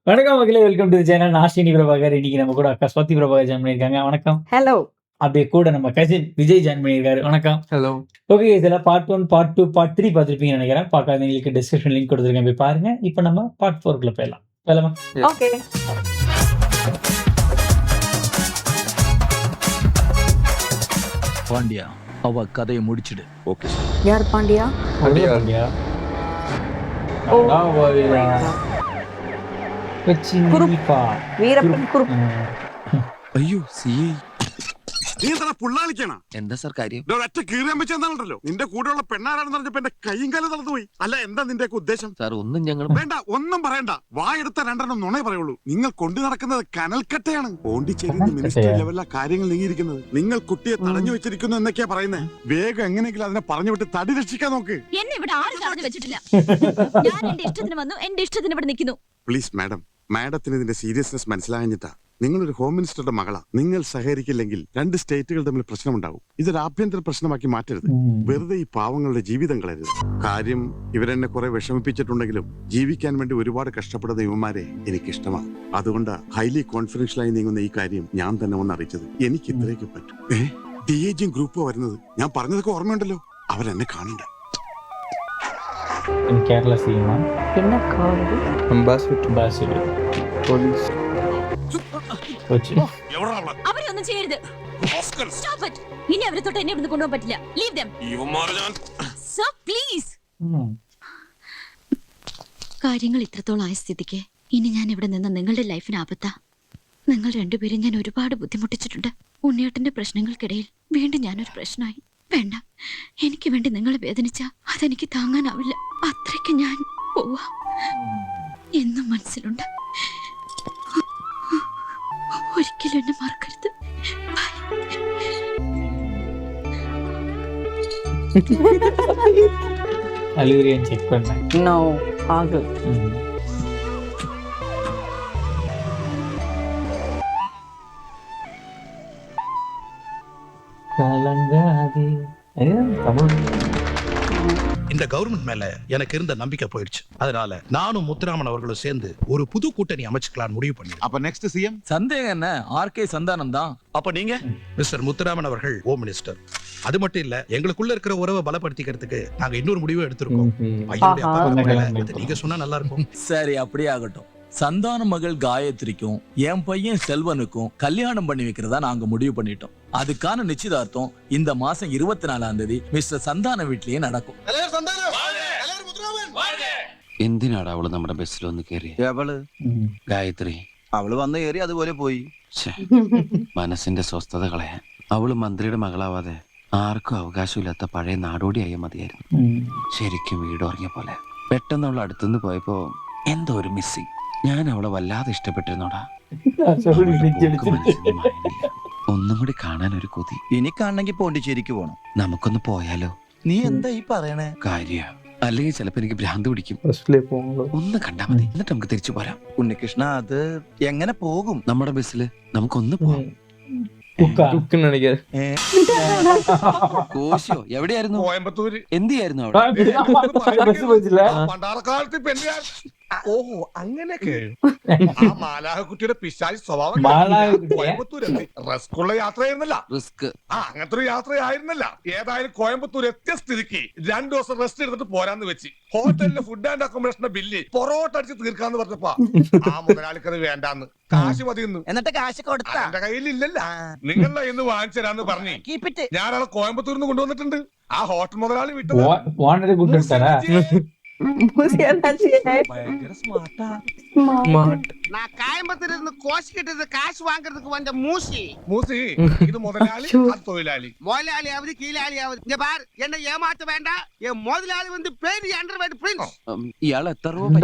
வணக்கம் மக்களே, welcome to channel. நான் ஸ்ரீனி பிரபாகர். இன்னைக்கு நம்ம கூட அக்கா ஸ்வாதி பிரபாகர் ஜாயின் பண்ணியிருக்காங்க. வணக்கம். ஹலோ. அப்படியே கூட நம்ம கசின் விஜய் ஜாயின் பண்ணியிருக்காரு. வணக்கம். ஹலோ. ஓகே, இதெல்லாம் பார்ட் 1, பார்ட் 2, பார்ட் 3 பார்த்துருப்பீங்கன்னு நினைக்கிறேன். பார்க்காதவங்களுக்கு டிஸ்கிரிப்ஷன் லிங்க் கொடுத்துருக்கேன், போய் பாருங்க. இப்போ நம்ம பார்ட் 4க்குள்ள போயிடலாம். போயிடலாமா? ஓகே. பாண்டியா, அவ கதையை முடிச்சிடு. ஓகே. யார் பாண்டியா? பாண்டியா. വീരപ്പൻ കുറുപ്പ്. അയ്യോ സിഐ നീ എന്താ പുള്ളാളിക്കണ? എന്താ സാർ കാര്യം? ഒറ്റ കീറിയാൻ വെച്ച് എന്താണല്ലോ നിന്റെ കൂടെയുള്ള പെണ്ണാരാണെന്ന് പറഞ്ഞപ്പോ എന്റെ കൈയും കാലം തളർന്നു പോയി. അല്ല, എന്താ നിന്റെ ഉദ്ദേശം? സാർ ഒന്നും ഞങ്ങൾ വേണ്ട, ഒന്നും പറയണ്ട. വായെടുത്ത രണ്ടെണ്ണം നുണേ പറയുള്ളൂ. നിങ്ങൾ കൊണ്ടു നടക്കുന്നത് കനൽക്കട്ടയാണ്. പോണ്ടിച്ചേരി മിനിസ്റ്റർ ലെവലിലെ കാര്യങ്ങൾ നീങ്ങിയിരിക്കുന്നത്. നിങ്ങൾ കുട്ടിയെ തടഞ്ഞു വെച്ചിരിക്കുന്നു എന്നൊക്കെയാ പറയുന്നത്. വേഗം എങ്ങനെയെങ്കിലും അതിനെ പറഞ്ഞു വിട്ട് തടി രക്ഷിക്കാൻ നോക്ക്. എന്നെ ഇവിടെ ആരും തടഞ്ഞു വെച്ചിട്ടില്ല. ഞാൻ എന്റെ ഇഷ്ടത്തിന് വന്നു, എന്റെ ഇഷ്ടത്തിന് ഇവിടെ നിൽക്കുന്നു. പ്ലീസ് മാഡം, മാഡത്തിന് ഇതിന്റെ സീരിയസ്നെസ് മനസ്സിലാഞ്ഞിട്ടാ. നിങ്ങളൊരു ഹോം മിനിസ്റ്ററുടെ മകളാ. നിങ്ങൾ സഹകരിക്കില്ലെങ്കിൽ 2 സ്റ്റേറ്റുകൾ തമ്മിൽ പ്രശ്നമുണ്ടാവും. ഇതൊരു ആഭ്യന്തര പ്രശ്നമാക്കി മാറ്റരുത്. വെറുതെ ഈ പാവങ്ങളുടെ ജീവിതം കളയരുത്. കാര്യം, ഇവരെന്നെ കുറെ വിഷമിപ്പിച്ചിട്ടുണ്ടെങ്കിലും ജീവിക്കാൻ വേണ്ടി ഒരുപാട് കഷ്ടപ്പെടുന്ന യുവമാരെ എനിക്കിഷ്ടമാണ്. അതുകൊണ്ട് ഹൈലി കോൺഫിഡൻഷ്യലായി നീങ്ങുന്ന ഈ കാര്യം ഞാൻ തന്നെ ഒന്ന് അറിയിച്ചത്. എനിക്ക് ഇത്രയൊക്കെ പറ്റും. DAG ഗ്രൂപ്പ് വരുന്നത് ഞാൻ പറഞ്ഞതൊക്കെ ഓർമ്മയുണ്ടല്ലോ. അവരെന്നെ കാണണ്ട. കേരള സീമ என்ன காடு? അംബാസിഡർ പോലീസ് അവരൊന്നും ചെയ്യരുത്. Stop it. ഇനി അവരെ തൊട്ട് എന്നെ ഇവിടുന്ന് കൊണ്ടുപോകാൻ പറ്റില്ല. Leave them. Sir, please. കാര്യങ്ങൾ ഇത്രത്തോളം ആയ സ്ഥിതിക്ക് ഇനി ഞാൻ ഇവിടെ നിന്ന് നിങ്ങളുടെ ലൈഫിന് ആപത്താ. നിങ്ങൾ രണ്ടുപേരും ഞാൻ ഒരുപാട് ബുദ്ധിമുട്ടിച്ചിട്ടുണ്ട്. ഉണ്ണിയേട്ടന്റെ പ്രശ്നങ്ങൾക്കിടയിൽ വീണ്ടും ഞാനൊരു പ്രശ്നമായി. വേണ്ട, എനിക്ക് വേണ്ടി നിങ്ങൾ വേദനിച്ച അതെനിക്ക് താങ്ങാനാവില്ല. അത്രയ്ക്ക് ഞാൻ പോവാ. എന്നും മനസ്സിലുണ്ട്. ഒരിക്കലും എന്നെ മറക്കരുത്. അലൂരിയൻ ചെക്ക് பண்ணேன். நோ ஆகு. கலங்காதே. தமிழ். இந்த கவர்மெண்ட் மேல எனக்கு இருந்த நம்பிக்கை போயிடுச்சு. அதனால நானும் முத்துராமன் அவர்களும் சேர்ந்து ஒரு புது கூட்டணி அமைச்சுக்கலாம் முடிவு பண்ணி. அப்ப நெக்ஸ்ட் சிஎம் சந்தேகம் என்ன? ஆர்கே சந்தானம் தான். அப்ப நீங்க மிஸ்டர் முத்துராமன் அவர்கள் ஹோம் மினிஸ்டர். அது மட்டும் இல்ல, எங்களுக்குள்ள இருக்கிற உறவை பலப்படுத்திக்கிறதுக்கு நாங்க இன்னொரு முடிவு எடுத்திருக்கோம். பையனுடைய அப்பா வரல, அது நீங்க சொன்னா நல்லா இருக்கும். சரி, அப்படியே ஆகட்டும். சந்தான மகள் காயத்ரிக்கும் என் பையன் செல்வனுக்கும் கல்யாணம் பண்ணி வைக்கிறதா நாங்க முடிவு பண்ணிட்டோம். அதுக்கான நிச்சயதார்த்தம் இந்த மாசம் 24ஆம் தேதி மிஸ்டர் சந்தான വീട്ടിലേ നടക്കും. എന്തിനാടാ അവള് നമ്മുടെ ബസ്സിൽ വന്ന് കയറി? അവള് ഗായത്രി അവള് വന്ന് കയറി അതുപോലെ പോയി. മനസ്സിന്റെ സ്വസ്ഥത കളയാൻ അവള് മന്ത്രിയുടെ മകളാവാതെ ആർക്കും അവകാശമില്ലാത്ത പഴയ നാടോടിയായ മതിയായിരുന്നു. ശരിക്കും വീടുറങ്ങിയ പോലെ. പെട്ടെന്ന് അവൾ അടുത്തുനിന്ന് പോയപ്പോ എന്തോ ഒരു മിസ്സിങ്. ഞാൻ അവളെ വല്ലാതെ ഇഷ്ടപ്പെട്ടിരുന്നോടാ. ഒന്നും കൂടി കാണാൻ ഒരു കൊതി. ഇനി കാണണമെങ്കിൽ പോണ്ടിച്ചേരിക്ക് പോണം. നമുക്കൊന്ന് പോയാലോ? നീ എന്താ ഈ പറയണേ? കാര്യ, അല്ലെങ്കിൽ ചിലപ്പോ എനിക്ക് ഭ്രാന്ത് പിടിക്കും. ഒന്ന് കണ്ടാ മതി, എന്നിട്ട് നമുക്ക് തിരിച്ചു പോരാം. ഉണ്ണികൃഷ്ണ, അത് എങ്ങനെ പോകും? നമ്മുടെ ബസ്സില് നമുക്കൊന്ന് പോവാം. കോശോ എവിടെയായിരുന്നു? കോയമ്പത്തൂര്. എന്ത് ചെയ്യായിരുന്നു അവിടെ? ഓഹോ, അങ്ങനെയൊക്കെ. ആ മാലാഹക്കുട്ടിയുടെ പിശാചി സ്വഭാവം കോയമ്പത്തൂരെത്തി. റിസ്ക്കുള്ള യാത്രയായിരുന്നല്ല. റിസ്ക് അങ്ങനത്തെ ഒരു യാത്രയായിരുന്നല്ല. ഏതായാലും കോയമ്പത്തൂർ എത്തിയ സ്ഥിതിക്ക് 2 ദിവസം റെസ്റ്റ് എടുത്തിട്ട് പോരാന്ന് വെച്ച് ഹോട്ടലിലെ ഫുഡ് ആൻഡ് അക്കോമഡേഷന്റെ ബില്ല് പൊറോട്ട അടിച്ച് തീർക്കാന്ന് പറഞ്ഞപ്പോ ആ മുതലാളിക്കത് വേണ്ടാന്ന്, കാശ് മതിയെന്ന്. എന്നിട്ട് കാശ് കൊടുത്താ? എന്റെ കയ്യിലില്ലല്ല. നിങ്ങളുടെ ഇന്ന് വാങ്ങിച്ചരാന്ന് പറഞ്ഞ് ഞാനാളെ കോയമ്പത്തൂരിൽ നിന്ന് കൊണ്ടുവന്നിട്ടുണ്ട്. ആ ഹോട്ടൽ മുതലാളി വിട്ടത്. வாண்டரை கூட்டு வந்துட்டாரா? ഭയങ്കര സ്മാർട്ടാ. நான் கோயம்புத்தூர்ல இருந்து கோஷ் கிட்ட காசு வாங்குறதுக்கு வந்த மூசி ഇത് മുതലാളി, അത് തൊഴിലാളി. முதலாளியாவது கீழாளியாவது இங்க பார், என்ன ஏமாத்த வேண்டாம். என் முதலாளி வந்து பெரிய அண்டர்வேர்ட் பிரின்ஸ். ഇയാൾ എത്ര രൂപ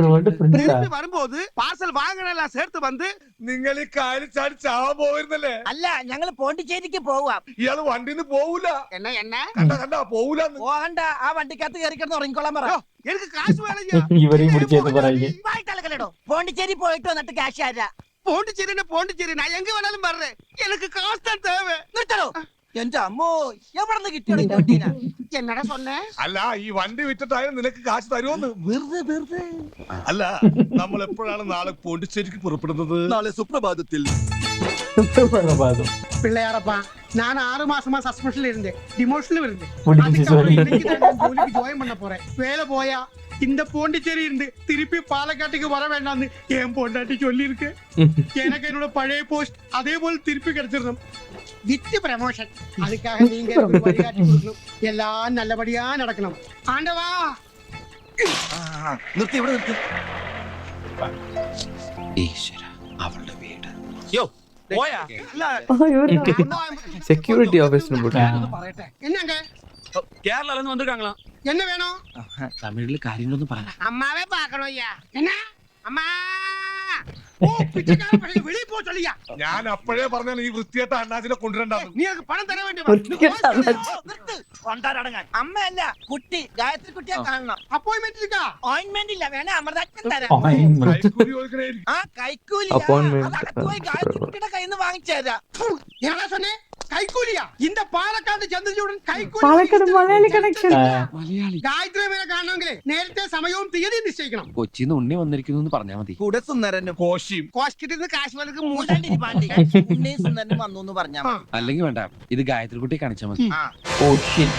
திருப்பி வரும்போது பார்சல் வாங்கினெல்லாம் சேர்த்து வந்து നിങ്ങൾ ഈ കാര്യം ചാടി ചാവാൻ പോയിരുന്നല്ലേ? அல்ல, ഞങ്ങൾ പോണ്ടിച്ചേരിക്ക് പോവാം. ഇയാള് വണ്ടിന്ന് പോവൂല. என்ன என்ன കണ്ട പോവൂലെന്ന്. പോകണ്ട, ആ വണ്ടിക്കകത്ത് കയറി കിടന്ന് ഉറങ്ങിക്കോളാൻ പറ. എനിക്ക് കാശ് വേണം. ഇവരെയും പിടിച്ചേന്ന് പറയും. പോണ്ടിച്ചേരി പോയിട്ട് വന്നിട്ട് കാശ് ആരാ? പോണ്ടിച്ചേരി நான் எங்க வேணாலும் வர்றேன். எனக்கு காசு தான் தேவை. நிறுத்தணும். എന്റെ അമ്മോ എവിടെ കിട്ടിയ എന്നടാ சொன்னே അല്ല ഈ വണ്ടി വിറ്റിട്ടായാലും നിനക്ക് കാശ് തരുമെന്ന്. വെറുതെ അല്ല നമ്മൾ എപ്പോഴാണ് നാളെ പോണ്ടിച്ചേരിക്ക് പുറപ്പെടുന്നത്? നാളെ സുപ്രഭാതത്തിൽ. സുപ്രഭാതം. பிள்ளையாரப்பா நான் 6 மாசமா சஸ்பென்ஷன்ல இருந்தேன், டிமோஷன்ல இருந்தேன். முடிஞ்சு அதுக்கப்புறம் சொல்லு. இன்னைக்கு தான் நான் ஜோலிக்கு ஜாயின் பண்ண போறேன். வேலை போயா இந்த போண்டிச்சேரி இருந்து திருப்பி பாலக்காட்டுக்கு வர வேண்டாம்னு என் பொண்டாட்டி சொல்லி இருக்கு. எனக்கு என்னோட பழைய போஸ்ட் அதே போல திருப்பி கிடைச்சிடணும். With promotion. அதுக்காக நீங்க எனக்கு ஒரு வழிகாட்டி கொடுக்கணும். எல்லாம் நல்லபடியா நடக்கணும். ஆண்டவா നിർത്തി ഇവിടെ നിർത്തി. ഈശ്വര, അവളുടെ വീട്. போயா செக்யூரிட்டி ஆபீஸ்ல പറയട്ടെ. என்னங்க கேரளால இருந்து வந்திருக்காங்களா? என்ன வேணும்? തമിഴില് കാര്യങ്ങളൊന്നും പറ. அம்மாவே பார்க்கணும் ஐயா. என்ன அம்மா? ஓ பிச்சைக்கார பையன் வெளிய போ சொல்லியா. ഞാൻ അപ്പോഴേ പറഞ്ഞാൽ ഈ വൃത്തിയായിട്ട അണ്ണാച്ചിനെ കൊണ്ടുവരണ്ടാന്ന്. நீ எனக்கு பணம் தர வேண்டிய കൊണ്ടാടങ്ങാൻ അമ്മയല്ല കുട്ടി ഗായത്രി കുട്ടിയെ കാണണം. அப்பாயின்மெண்ட் இருக்கா? ഓയിന്റ്മെന്റ് ഇല്ല വേണേ അമൃതാച്ഛൻ തരാം. കൈക്കൂലി കൊടുക്കണേരിക്കും. ആ കൈക്കൂലി Appointment. ഗായത്രി കുട്ടിയുടെ കയ്യിൽ നിന്ന് വാങ്ങിച്ചു തരാം. என்னடா சொன்னே? கைக்கூலியா? இந்த பாலக்காடு ചന്ദ്രചൂടൻ கைக்கூലി. പാലക്കാട് മലയാളി കണക്ഷൻ. മലയാളി. ഗായത്രി മേനെ കാണണമെങ്കിൽ നേരത്തെ സമയവും തീയതി നിശ്ചയിക്കണം. കൊച്ചിന്ന് ഉണ്ണി വന്നിരിക്കുന്നു എന്ന് പറഞ്ഞാ മതി. കൂടെ സുന്ദരനും കോശിയും. കോസ്കിട്ടിന്ന് കാശ്മീർക്ക് മൂടാണ്ടിരി പാണ്ടി. ഉണ്ണിയും സുന്ദരനും വന്നു എന്ന് പറഞ്ഞാ മതി. അല്ലെങ്കിൽ വേണ്ട, ഇത് ഗായത്രി കുട്ടി കാണിച്ചാൽ മതി. Oh shit.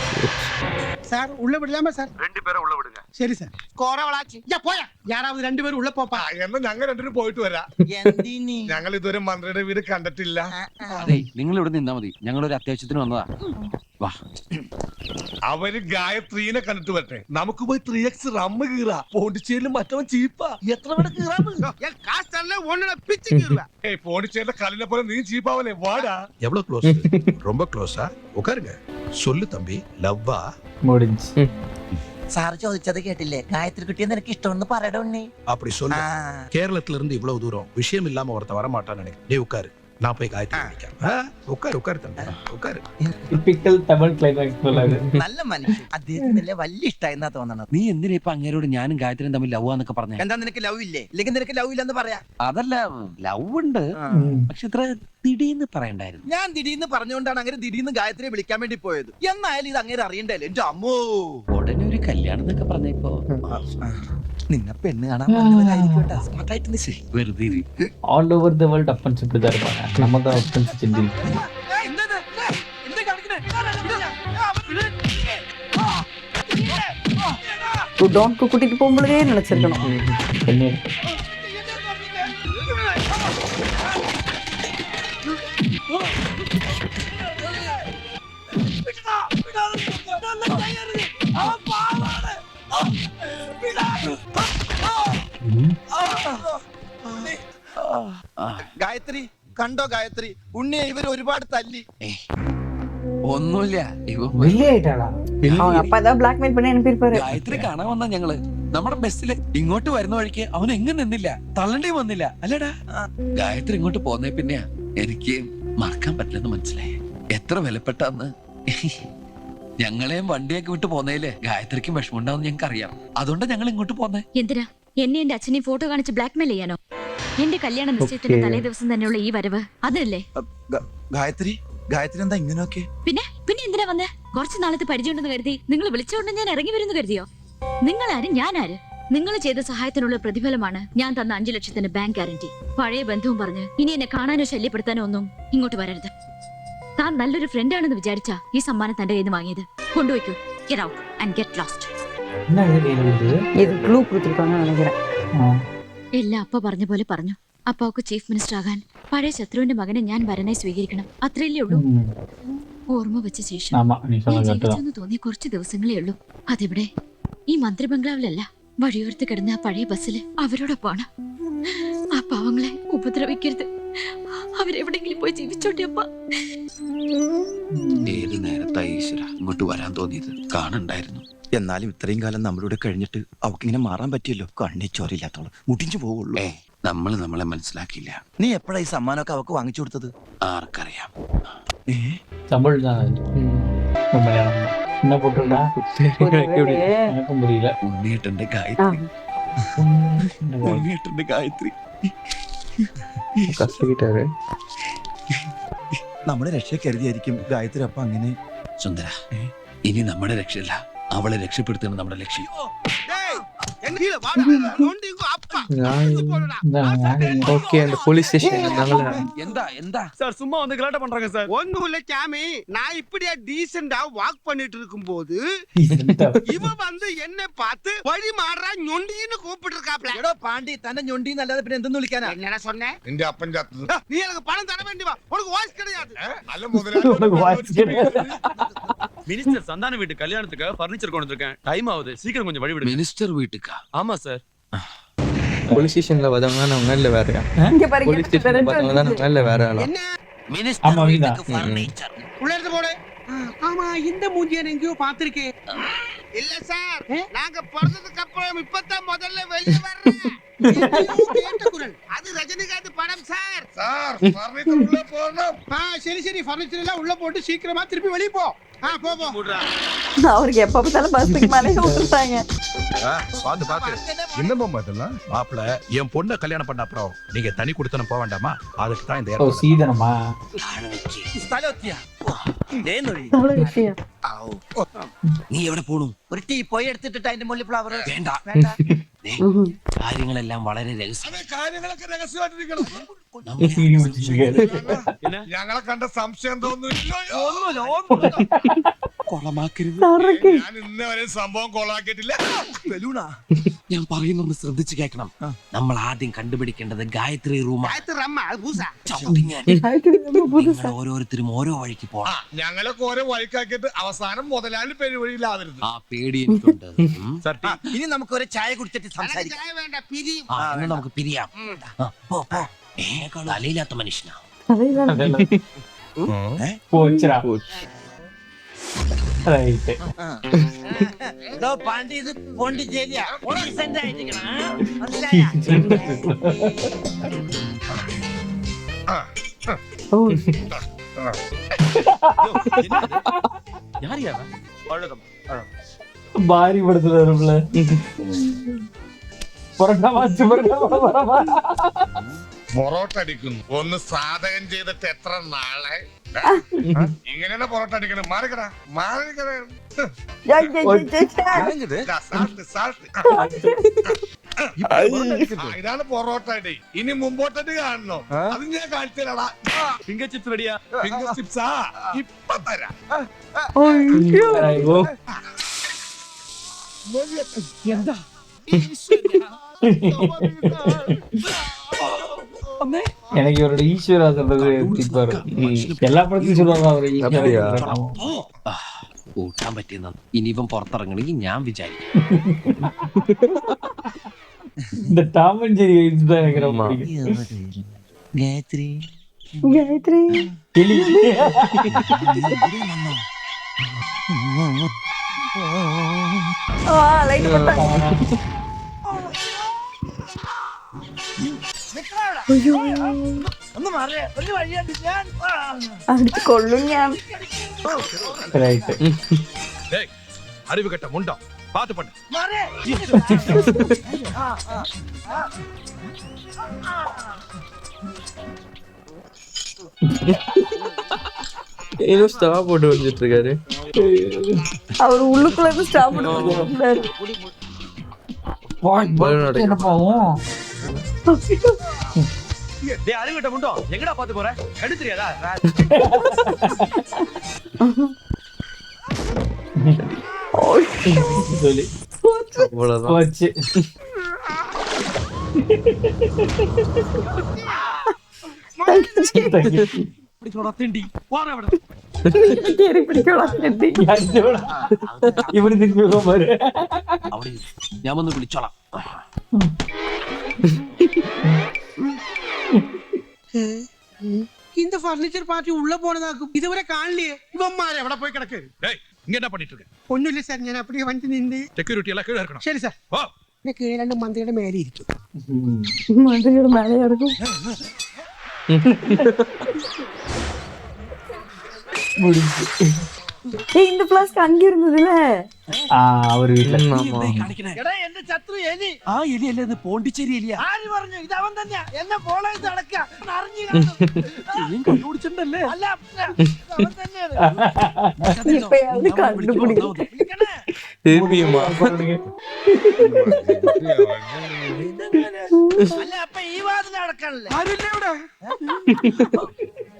சார் உள்ள விடலாமா சார்? 2 പേരെ ഉള്ള വിടുക. சரி சார். கோரவளாச்சி. யா போயா. யாராவது 2 பேர் உள்ள போப்பா. എന്നാ ഞങ്ങൾ രണ്ടിനും പോയിട്ട് വരാം. എന്തിനി ഞങ്ങൾ ഇതുവരെ മന്ത്രിയുടെ വീട് കണ്ടിട്ടില്ല. അതെ, നിങ്ങൾ ഇവിടെ നിന്നാ മതി, ഞങ്ങൾ ഒരു അത്യാവശ്യത്തിന് വന്നതാ. വാ. അവര് ഗായത്രീനെ കണ്ടിട്ട് വരട്ടെ. നമുക്ക് പോയി 3x റമ്മ് കീറാ. പോണ്ടിച്ചേരിയിൽ മറ്റവൻ ചീപ്പാ. എത്ര ഇവിടെ കീറാമ്? என் காசு தரல ஒண்ணு பிச்சுக்கிடுவேன். ഏയ് പോണ്ടിച്ചേരിയുടെ കല്ലിനെ പോലെ നീ ചീപ്പാവനെ. വാടാ. எவ்வளவு க்ளோஸ்? ரொம்ப க்ளோஸா? உட்காருங்க. சொல்லு தம்பி, லவ்வா? முடிஞ்சு. സാറ് ചോദിച്ചത് കേട്ടില്ലേ? ഗായത്രി കുട്ടിയെ നിനക്ക് ഇഷ്ടമെന്ന് പറയട ഉണ്ണി. அப்படி சொல்லு. கேரளத்துல இருந்து இவ்வளவு தூரம் விஷயம் இல்லாம ஒருத்தன் வர மாட்டான்னு நினைக்கிறேன். நீ உட்காரு, நான் போய் காயத்ரி காமிக்கிறேன். உட்காரு தம்பி, உட்காரு. ടിപ്പിക്കൽ തമിഴ് ക്ലൈമാക്സ് പോലെ. നല്ല മനുഷ്യൻ. അദ്ദേഹത്തിനല്ലേ വലിയ ഇഷ്ടമായിരുന്നാ തോന്നണത്. നീ എന്തിനാ ഇപ്പൊ അങ്ങേരോട് ഞാനും ഗായത്രിയും തമ്മിൽ ലവ് എന്നൊക്കെ പറഞ്ഞേ? എന്താ നിനക്ക് ലവ് ഇല്ലേ? ഇല്ലെങ്കിൽ നിനക്ക് ലവ് ഇല്ലെന്ന് പറയാ. അതല്ല, ലവ് ഉണ്ട്, പക്ഷെ ഇത്ര തിടീന്ന് പറയണ്ടായിരുന്നു. ഞാൻ ദിടീന്ന് പറഞ്ഞുകൊണ്ടാണ് അങ്ങനെ ദിടീന്ന് ഗായത്രിയെ വിളിക്കാൻ വേണ്ടി പോയത്. എന്നായാലും ഇത് അങ്ങനെ അറിയണ്ടല്ലേ എന്റെ അമ്മോ. ഉടനെ ഒരു കല്യാണം എന്നൊക്കെ പറഞ്ഞപ്പോ നിന്നെ പെണ്ണ് കാണാൻ വന്നവരായിരിക്കും. സ്മാർട്ടായിട്ട് നിശ്ചയി. വെറുതെ ഇരി. All over the world offence இப்படி தான் இருப்பாங்க. நம்ம தான் அப்பன்ஸ் சிந்திருக்கோம். ഡോൺക്ക് കൂട്ടിட்டு പോകുമ്പോഴേ நினைச்சிருக்கணும். என்ன ഗായത്രി കണ്ടോ? ഗായത്രി ഉണ്ണിയെ ഇവര് ഒരുപാട് തല്ലി. ഒന്നുമില്ല, வில்லியாயிட்டாளா? அவங்க அப்பா ஏதாவது பிளாக்மெயில் பண்ணி அனுப்பியிருப்பாரு. ഗായത്രി കാണാൻ വന്ന ഞങ്ങള് നമ്മുടെ ബസ്സില് ഇങ്ങോട്ട് വരുന്ന വഴിക്ക് അവൻ എങ്ങനെ നിന്നില്ല, തള്ളണ്ടേ വന്നില്ല. അല്ലടാ, ഗായത്രി ഇങ്ങോട്ട് പോന്നേ പിന്നെയാ എനിക്ക് മറക്കാൻ പറ്റില്ലെന്ന് മനസ്സിലായി. എത്ര വിലപ്പെട്ടാന്ന്. ഞങ്ങളെയും വണ്ടിയൊക്കെ വിട്ട് പോന്നേല് ഗായത്രിക്കും വിഷമമുണ്ടാവും ഞങ്ങൾക്ക് അറിയാം. അതുകൊണ്ടാണ് ഞങ്ങൾ ഇങ്ങോട്ട് പോന്നേ. എന്തിനാ എന്നെ എന്റെ അച്ഛനെയും ഫോട്ടോ കാണിച്ച് ബ്ലാക്ക്മെയിൽ ചെയ്യാനോ? എന്റെ കല്യാണ നിശ്ചയത്തിന്റെ തലേ ദിവസം തന്നെയുള്ള ഈ വരവ് അതല്ലേ? ഗായത്രി ഗായത്രി എന്താ ഇങ്ങനെയൊക്കെ? പിന്നെ എന്തിനാ വന്നേ? കുറച്ച് നാളത്തെ പരിചയമുണ്ടെന്ന് കരുതി നിങ്ങൾ വിളിച്ചുകൊണ്ട് ഞാൻ ഇറങ്ങി വരുന്നു കരുതിയോ? നിങ്ങളാരും ഞാനാര്? നിങ്ങൾ ചെയ്ത സഹായത്തിനുള്ള പ്രതിഫലമാണ് ഞാൻ തന്ന 5 ലക്ഷത്തിന് ബാങ്ക് ഗ്യാരണ്ടി. പഴയ ബന്ധവും പറഞ്ഞ് ഇനി എന്നെ കാണാനോ ശല്യപ്പെടുത്താനോ ഒന്നും ഇങ്ങോട്ട് വരരുത്. താൻ നല്ലൊരു ഫ്രണ്ട് ആണെന്ന് വിചാരിച്ച ഈ സമ്മാനം തന്റെ കയ്യിൽ നിന്ന് വാങ്ങിയത്. കൊണ്ടുപോയിക്കൂ. Get out and get lost. என்ன இது எழுதுது? இது க்ளூ கொடுத்துருக்காங்கன்னு நினைக்கிறேன். എല്ലാം അപ്പ പറഞ്ഞ പോലെ പറഞ്ഞു. അപ്പാവുക്ക് ചീഫ് മിനിസ്റ്റർ ആകാൻ പഴയ ശത്രുവിന്റെ മകനെ ഞാൻ വരനായി സ്വീകരിക്കണം. അത്രയല്ലേ ഉള്ളൂ. ഓർമ്മ വെച്ച ശേഷം ஆமா, நீ ഞാൻ சொன்ன கரெக்ட் தான். ജീവിച്ചെന്ന് തോന്നിയ കുറച്ച് ദിവസങ്ങളേ ഉള്ളൂ. അതെവിടെ? ഈ മന്ത്രി ബംഗ്ലാവിലല്ല, വഴിയോരത്ത് കിടന്ന ആ പഴയ ബസ്സില് അവരോടൊപ്പമാണ്. ആ പാവങ്ങളെ ഉപദ്രവിക്കരുത്. അവരെവിടെങ്കിലും പോയി ജീവിച്ചോട്ടെ അപ്പ. ഏത് നേരത്താ ഈശ്വര ഇങ്ങോട്ട് വരാൻ തോന്നിയത്? കാണണ്ടായിരുന്നു. എന്നാലും ഇത്രയും കാലം നമ്മളിവിടെ കഴിഞ്ഞിട്ട് അവൾക്ക് ഇങ്ങനെ മാറാൻ പറ്റിയല്ലോ. കണ്ണി ചോരയില്ലാത്തോളം മുടിഞ്ഞു പോവുള്ളൂ. നമ്മളെ മനസ്സിലാക്കിയില്ല. നീ എപ്പോഴാ ഈ സമ്മാനമൊക്കെ അവക്ക് വാങ്ങിച്ചു കൊടുത്തത്? ആർക്കറിയാം. தமிழ் தான். மலையாளம் தான். என்ன போட்டுடா? எனக்கும் புரியல. ഉണ്ണിയേട്ടന്റെ ഗായത്രി. ഉണ്ണിയേട്ടന്റെ ഗായത്രി. கஷ்டகிட்டாரு. നമ്മുടെ രക്ഷ കരുതിയായിരിക്കും ഗായത്രി അപ്പ അങ്ങനെ. സുന്ദര, ഇനി നമ്മുടെ രക്ഷയില്ല, അവളെ രക്ഷപ്പെടുത്തുന്നത് നമ്മുടെ ലക്ഷ്യം. ஓகே அந்த போலீஸ் ஸ்டேஷன் நாங்கள എന്താ എന്താ சார் சும்மா வந்து கலாட்டம் பண்றாங்க சார். ஒண்ணும் இல்ல சாமி, நான் இப்படியா டீசெண்டா வாக் பண்ணிட்டு இருக்கும்போது இவன் வந்து என்ன பார்த்து வழி மாறா ഞൊണ്ടിன்னு கூப்பிட்டு இருக்காப்ல. എടോ പാണ്ടി തന്നെ ഞൊണ്ടി എന്നല്ലാതെ പിന്നെ എന്തെന്ന് വിളിക്കാനാ? என்னடா சொன்னேன்? നിന്റെ അപ്പൻ ചത്തത്. நீ எனக்கு பணம் தர வேண்டி வா, உனக்கு வாய்ஸ் கிடையாது. അല്ല മുതലാളി, மினிஸ்டர் சந்தான வீட்டு கல்யாணத்துக்காக ஃபர்னிச்சர் கொண்டு வந்திருக்கேன். டைம் ஆகுது, சீக்கிரம் கொஞ்சம் வழி விடுங்க. മിനിസ്റ്റർ വീട്ടുക്കാ? ஆமா சார். போலீஸ் ஸ்டேஷன்ல வந்தவங்க நம்ம இல்ல வேறயா? இங்க பாருங்க, போலீஸ் ஸ்டேஷன்ல வந்தவங்க நம்ம இல்ல வேற ஆளா? என்ன മിനിസ്റ്റർ വീട്ടുക്ക് ഫർണിച്ചർ. உள்ள எடுத்து போடு. ஆமா, இந்த மூஞ்சியை நான் எங்கேயோ பார்த்திருக்கேன். இல்ல சார், நாங்க பிறந்ததுக்கு அப்புறம் இப்பதான் முதல்ல வெளிய வர்றேன். கேட்ட குரல் அது ரஜினிகாந்த் படம் சார். സാർ ഫർണിച്ചർ ഉള്ളിൽ പോകണം. சரி சரி, ஃபர்னிச்சர் எல்லாம் உள்ள போட்டு சீக்கிரமா திருப்பி வெளிய போ. போ போ. அவருக்கு எப்ப பார்த்தாலும் பஸ்ஸுக்கு மேலே விட்டுட்டாங்க. பாத்து பாத்து என்னம்மா இதெல்லாம்? மாப்பிள என் பொண்ணை கல்யாணம் பண்ண அப்புறம் நீங்க தனி கொடுத்தனும் போக வேண்டாமா? அதுக்கு தான் இந்த ஓ ஏற்பாடு. சீதனமா? സ്ഥലമെത്തിയാ? ദേ നൊഴി. அவ்வளவு விஷயம். നീ എവിടെ പോണു? ഒരു ടീ പോയി എടുത്തിട്ട് അതിന്റെ മുകളിൽ ഫ്ലവർ വേണ്ട. ദേ, കാര്യങ്ങളെല്ലാം വളരെ രഹസ്യം. അതെ, കാര്യങ്ങളൊക്കെ രഹസ്യമായിട്ടിരിക്കണം. என்ன? ഞങ്ങളെ കണ്ട സംശയം തോന്നുന്നില്ലോ. കൊളമാക്കരുത്. ഞാൻ ഇന്ന് വരെ സംഭവം കൊളാക്കിയിട്ടില്ല. ഞാൻ പറയുന്നൊന്ന് ശ്രദ്ധിച്ചു കേൾക്കണം. നമ്മൾ ആദ്യം കണ്ടുപിടിക്കേണ്ടത് ഗായത്രി റൂമാണ്. காயத்ரி அம்மா அது பூசா. നിങ്ങൾ ഓരോരുത്തരും ഓരോ വഴിക്ക് പോണം. ഞങ്ങളൊക്കെ ഓരോ വഴിക്കാക്കിയിട്ട് അവസാനം മുതലാളി പെരുവഴിയിലാവരുത്. ആ പേടി എനിക്കുണ്ട്. Sir tea. ഇനി നമുക്ക് ഒരു ചായ കുടിച്ചിട്ട് எனக்கு സംസാരിക്കാം. சாய வேண்டாம், பிரி. ആ, എന്നാ നമുക്ക് പിരിയാം. ആ, പോ, പോ. തലയില്ലാത്ത മനുഷ്യനാ. போச்சுடா. ரைட். എടോ പാണ്ടി, ഇത് പോണ്ടിച്ചേരിയാ. ഡീസന്റ് ആയിരിക്കണം, മനസ്സിലായാ? யார் யாரா? அவ்வளவுதான். பாரி படத்துல வரும்ல. പൊറോട്ട മാച്ച് പൊറോട്ട അടിക്കുന്നു. ഒന്ന് സാധകം ചെയ്തിട്ട് എത്ര നാളെ ഇങ്ങനെയാണ് പൊറോട്ട അടിക്കണം. മാറിക്കടാ, മാറിക്കട. ഇതാണ് പൊറോട്ട അടി. ഇനി മുമ്പോട്ടടി കാണണോ? അത് ഞാൻ കാണിച്ചു തരാടാ. ஃபிங்கர் சிப்ஸ் ரெடியா? ഫിംഗർ ചിപ്സാ ഇപ്പൊ തരാം. എന്താ? எனக்கு இவரோட ஈஸ்வரா சொல்றது திப்பாரு. எல்லா படத்தையும் சொல்லுவாங்க அவரு ஈஸ்வரா. കൂട്ടാൻ പറ്റിയെന്നു. ഇനി ഇവൻ പുറത്തിറങ്ങണമെങ്കിൽ ഞാൻ വിചാരിക്കും. இந்த டாம் அண்ட் ஜெரி இதுதான் எனக்கு ரொம்ப பிடிக்கும். ഗായത്രി காயத்ரி எலி. லைட் போட்டாங்க. ഒന്ന് മാറിയ ഒരു വഴിയുണ്ട്. ഞാൻ அடிச்சு கொள்ளும் ഞാൻ. ரைட். டேய், அறிவு கட்ட முண்டம், பாத்து பண்ணு. ஏதோ ஸ்டாப் போட்டு வந்துட்டு இருக்காரு. அவர் உள்ளுக்குள்ள இருந்து ஸ்டாப் பண்ணிட்டாரு. என்ன பாவம். டேய் அறிவிட்ட முண்டோம், எங்கடா பாத்து போற? கண்டு தெரியாதா? சொல்லி அவ்வளவுதான். போச்சு. இப்படி சொல்றா தேண்டி. வாடா விட. கேரி பிடிக்கலாம் கட்டி. இவரு திருப்பி பாரு. അവിടെ ഞാൻ വന്ന് വിളിച്ചോളാം. இந்த ஃபர்னிச்சர் பார்ட்டி உள்ள போனதாக்கும் இதுவரை காணலையே. இவன்மார் எവിടെ போய் கிடக்கு? டேய், இங்க என்ன பண்ணிட்டு இருக்க? ஒண்ணும் இல்ல சார், ഞാൻ அப்படியே வந்து நின்று. செக்யூரிட்டி எல்லாம் கீழே இருக்கணும். ശരി സാർ. ஓ, எனக்கு கீழே രണ്ട് മന്ത്രിയുടെ മേലെ ഇരിക്കും. மந்திரியோட மேலே இருக்கும். முடிஞ்சு. இந்த பிளாஸ்க் அங்க இருந்ததுல. ഒരു വീട്ടില് എടാ എന്റെ ശത്രു എലി ആ എലിയല്ലേ ഇത് പോണ്ടിച്ചേരി എലിയ ആര് പറഞ്ഞു ഇത് അവൻ തന്നെയാ എന്നെ ഫോളോ ചെയ്ത് നടക്കുക അറിഞ്ഞു കാണും. കണ്ടുപിടിച്ചിട്ടുണ്ടല്ലേ അല്ല അവൻ തന്നെയാണ് ഇപ്പൊ അത് കണ്ടുപിടിക്കും. വിളിക്കണേ. திருப்பியுமா അല്ല അപ്പൊ ഈ വാതിൽ അടക്കണല്ലേ ആരുമില്ലേ ഇവിടെ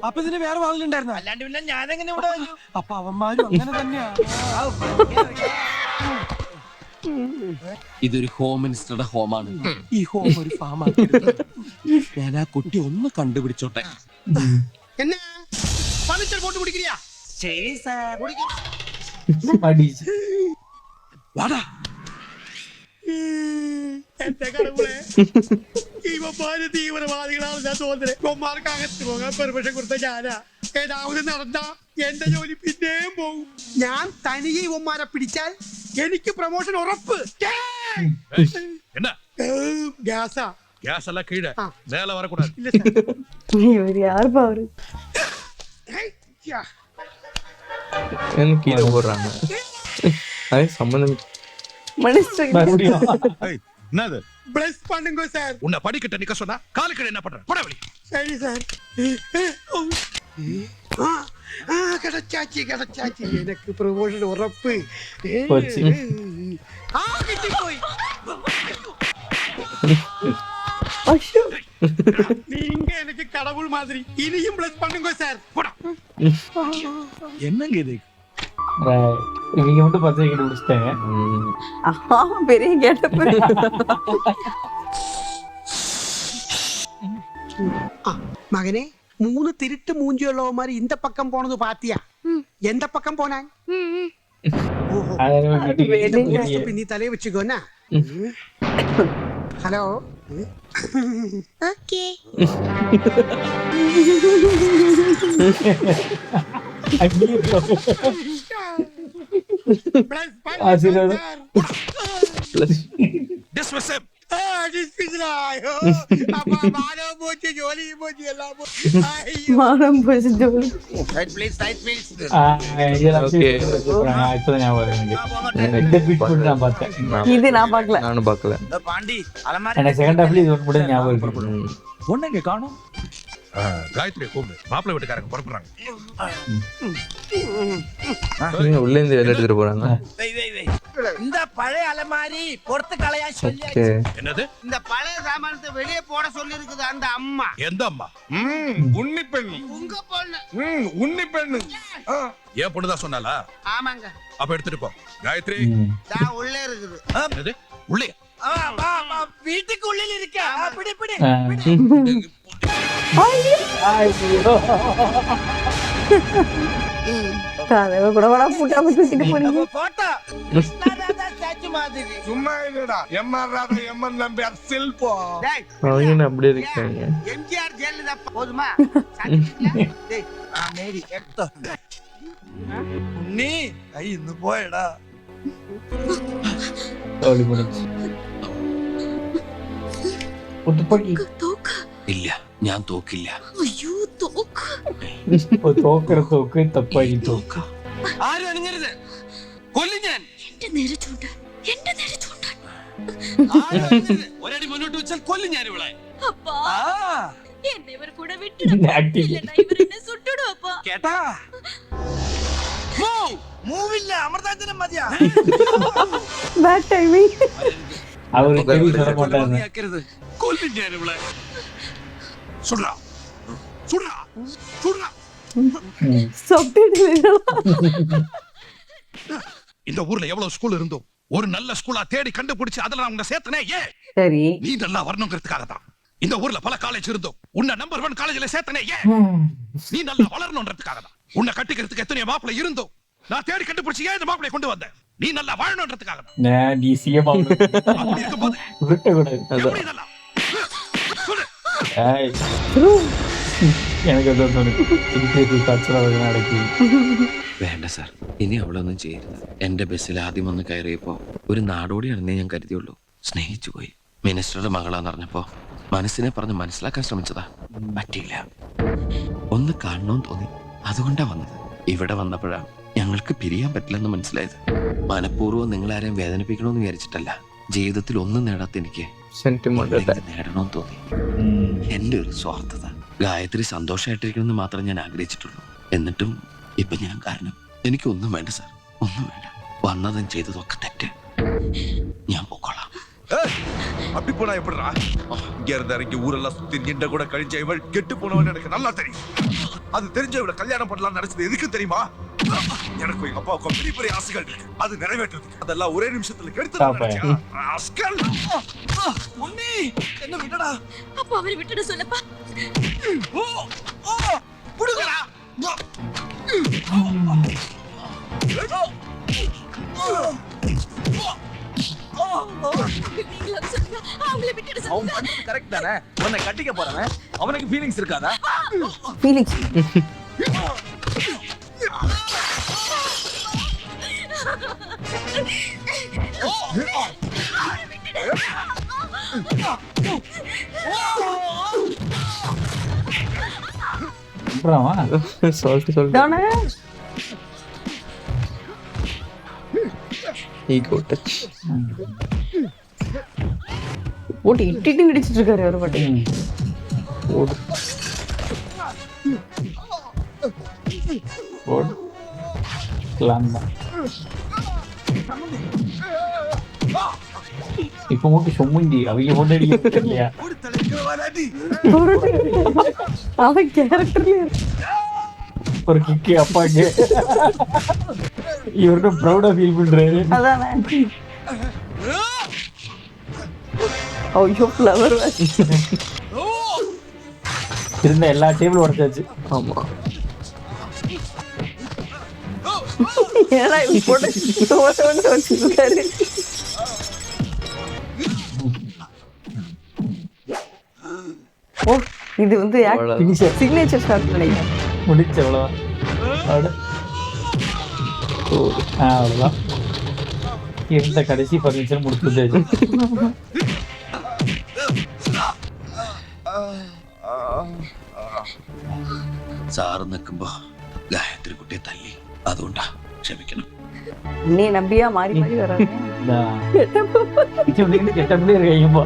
അപ്പൊ ഇതിന് വേറെ വാതിലുണ്ടായിരുന്ന അല്ലാണ്ട് പിന്നെ ഞാനെങ്ങനെ ഇവിടെ വന്നു? അപ്പൊ അവന്മാരും അങ്ങനെ തന്നെയാ ഇതൊരു ഹോം മിനിസ്റ്ററുടെ ഹോമാണ്. ഈ ഹോം ഒരു ഫാം ഞാൻ ആ കുട്ടി ഒന്ന് കണ്ടുപിടിച്ചോട്ടെ. എന്നെ ഫർണിച്ചർ പോട്ട് കുടിക്കില്ല ശരി സാർ വാടാ എന്റെ കടവുളെ ഇവന്മാര് തീവ്രവാദികളാണ് ഞാൻ തോന്നുന്നത്. ഇവന്മാർക്ക് അകത്ത് പോകാൻ പെർമിഷൻ കൊടുത്ത ഞാനാ. ഏതാവത് നടന്ന എന്റെ ജോലി പിന്നെയും പോകും. ഞാൻ തനിയെ ഇവന്മാരെ പിടിച്ചാൽ എനിക്ക് പ്രൊമോഷൻ ഉറപ്പ്. என்ன ഗ്യാസാ கேஸ் எல்லாம் கீழே மேல வரக்கூடாது. ഇല്ല സാർ. இவர் யாருப்பா அவரு? எனக்கு கீழே போடுறாங்க அது சம்மந்தம் மினிஸ்டர் என்னது ப்ளஸ் பண்ணுங்க சார். உன்னை படிக்கிட்ட நிக்க சொன்னா காலுக்கு என்ன பண்ற போட வெளி. சரி சார். கிடைச்சாச்சு எனக்கு ப்ரொமோஷன் உറപ്പ്. போச்சு. കിട്ടിപ്പോയി. ஐயோ, நீங்க எனக்கு கடவுள் மாதிரி. இனியும் ப்ளஸ் பண்ணுங்க சார். என்னங்க இது இவங்க மட்டும் 10 விக்கெட் பிடிச்சிட்டாங்க. ஆமா, பெரிய கேட்டப். മകനെ 3 തിരുട്ട് മൂഞ്ചിയുള്ളവന്മാര് ഇന്ത പക്കം പോണത് പാത്തിയാ എന്ത പക്കം പോനാൻ പിന്നെ തലയെ വെച്ചുക്കോന്നാ. Hello Dismiss him. மானம் போச்சு ஜோலி. இப்பதான் ஞாபகம் இந்த பீட் போட்டு நான் பார்த்தேன். இது நான் பார்க்கல. நானும் பார்க்கல. பாண்டி எனக்கு செகண்ட் ஹாஃப்ல இது மட்டும் ஞாபகம் இருக்கு. ஒண்ணுங்க காணும். காயத்ரி கூப்பிடு மாப்பிள்ளை வீட்டுக்காரங்க புறப்படுறாங்க. உள்ள இருந்து வெளில எடுத்துட்டு போறாங்க. இந்த பழைய அலமாரி பொறுத்து கலையா சொல்லி என்னது இந்த பழைய சாமானத்தை வெளியே போட சொல்லி இருக்குது அந்த அம்மா. எந்த அம்மா? உன்னி பெண்ணு உங்க பொண்ணு. உன்னி பெண்ணு ஏன் பொண்ணுதான் சொன்னாலா? ஆமாங்க. அப்ப எடுத்துட்டு போ. காயத்ரி தான் உள்ளே இருக்குது. என்னது உள்ளே? வீட்டுக்கு உள்ளே இருக்க. பிடி பிடி. கதவை கூட வர பூட்டாம தூக்கிட்டு போனீங்க. போட்டோ கிருஷ்ணராதா ஸ்டாச்சு மாதிரி. சும்மா இல்லடா எம்ஆர் ராதா எம்என் நம்பியார் சில்போ. அவங்க அப்படியே இருக்காங்க. எம்ஜிஆர் ஜெயலலிதா போதுமா? டேய் மேரி எடுத்தோ. நீ ஐ இந்த போயடா. ஓடி போச்சு. ഒത്തുപടി ഇല്ല, ഞാൻ തോക്കില്ല. അയ്യോ തോക്ക്. തോക്കറ തോക്ക് തപ്പായി തോക്ക്. ആരും അണിഞ്ഞരുത്, കൊല്ലും ഞാൻ. എന്റെ നേരെ ചൂണ്ട, എന്റെ നേരെ ചൂണ്ട. ഒരടി മുന്നോട്ട് വെച്ചാൽ കൊല്ലും ഞാൻ ഇവളെ. അപ്പാ ആ എന്നെ ഇവർ കൂടെ വിട്ടിടപ്പാ. ഇല്ലടാ ഇവർ എന്നെ സുട്ടിടും അപ്പാ. കേട്ടാ? മൂവില്ല അമൃതാഞ്ജനം മതിയാ. Bad timing. அவரு கேவி சொல்ல மாட்டாங்க. ആക്കരുത്, കൊല്ലും ഞാൻ ഇവളെ. சுடுறா சுடுறா சுடுறா. சப்டைட்டில். இந்த ஊர்ல எவ்வளவு ஸ்கூல் இருந்தோம், ஒரு நல்ல ஸ்கூலா தேடி கண்டுபிடிச்சு அதுல நான் உன்னை சேர்த்தனே. ஏன்? சரி. நீ நல்லா வரணுங்கிறதுக்காக தான். இந்த ஊர்ல பல காலேஜ் இருந்தோம், உன்னை நம்பர் 1 காலேஜ்ல சேர்த்தனே. ஏன்? நீ நல்லா வளரணும்ன்றதுக்காக தான். உன்னை கட்டிக்கிறதுக்கு எத்தனை மாப்பிள்ளை இருந்தோம், நான் தேடி கண்டுபிடிச்சு ஏன் இந்த மாப்பிள்ளை கொண்டு வந்தேன். நீ நல்லா வாழணும்ன்றதுக்காக தான். நான் நீ சிஎம் அப்படி இருக்கும்போது விட்ட கூடாது. எப்படி இதெல்லாம்? சொல்லு. ஏய் எனக்கு അത് തോന്നുന്നു. എനിക്ക് കച്ചറ നടക്കി. വേണ്ട സാർ, ഇനി അവളൊന്നും ചെയ്യരുത്. എന്റെ ബസ്സിൽ ആദ്യം വന്ന് കയറിയപ്പോ ഒരു നാടോടിയാണെന്നേ ഞാൻ കരുതിയുള്ളൂ. സ്നേഹിച്ചു പോയി. മിനിസ്റ്ററുടെ മകളാന്ന് പറഞ്ഞപ്പോ മനസ്സിനെ പറഞ്ഞ് മനസ്സിലാക്കാൻ ശ്രമിച്ചതാ, പറ്റിയില്ല. ഒന്ന് കാണണമെന്ന് തോന്നി, അതുകൊണ്ടാ വന്നത്. ഇവിടെ വന്നപ്പോഴാ ഞങ്ങൾക്ക് പിരിയാൻ പറ്റില്ലെന്ന് മനസ്സിലായത്. മനഃപൂർവ്വം നിങ്ങളാരെയും വേദനിപ്പിക്കണമെന്ന് വിചാരിച്ചിട്ടല്ല. ജീവിതത്തിൽ ഒന്നും നേടാത്ത എനിക്ക് നേടണമെന്ന് തോന്നി. എന്റെ ഒരു സ്വാർത്ഥത. ഗായത്രി സന്തോഷമായിട്ടിരിക്കണമെന്ന് മാത്രം ഞാൻ ആഗ്രഹിച്ചിട്ടുള്ളൂ. എന്നിട്ടും ഇപ്പൊ ഞാൻ കാരണം. എനിക്കൊന്നും വേണ്ട സാർ, ഒന്നും വേണ്ട. വന്നതും ചെയ്തതൊക്കെ തെറ്റ്. ഞാൻ പോക്കോളാം. அப்படி போனா எப்படிடா? இங்க இருந்த இறங்கி ஊரெல்லாம் சுத்தி நின்ற கூட கழிஞ்ச இவள் கெட்டு போனவன் எனக்கு நல்லா தெரியும். அது தெரிஞ்ச இவளை கல்யாணம் பண்ணலாம் நினைச்சது எதுக்கு தெரியுமா? எனக்கு எங்க அப்பாவுக்கும் பெரிய பெரிய ஆசைகள் இருக்கு. அது நிறைவேற்றுறதுக்கு. அதெல்லாம் ஒரே நிமிஷத்துல கெடுத்து என்ன விடடா. அப்ப அவரை விட்டுட சொல்லப்பா. புடுங்கடா. அவன் பண்ணது கரெக்ட் தானே? உன்னை கட்டிக்க போறவன் அவனுக்கு ஃபீலிங்ஸ் இருக்காதா? ஃபீலிங்ஸ் சொல்லிட்டு தானே ஈகோ டச் போட்டு இட்டிட்டு இடிச்சிட்டு இருக்காரு ஒரு பாட்டி. ஓடு ஓடு லாந்தா இப்ப மட்டும் சொம்முண்டி அவங்க கொண்டு அடிக்க இல்லையா? அவன் கேரக்டர்ல ஒரு கிக்கி அப்பாக்கு இவருக்கும் ப்ரௌடா ஃபீல் பண்றாரு. அதானே. ஐயோ ஃப்ளவர் இருந்த எல்லா டேபிளும் உடைச்சாச்சு. ஆமா ஏன்னா போட்டு தோட்டம்னு வச்சிருக்காரு. ஓ இது வந்து சிக்னேச்சர் ஷாட் நினைக்கிறேன். முடிச்ச அவ்வளோதான். அவ்வளோதான் இருந்த கடைசி ஃபர்னிச்சர் முடிச்சு. സാറ് നിൽക്കുമ്പോ ഗായത്രി കുട്ടിയെ തല്ലി, അതുകൊണ്ടാ, ക്ഷമിക്കണം. நீ நம்பியா மாறி மாறி வராங்க. கெட்டப்படி இருக்கீங்கப்பா.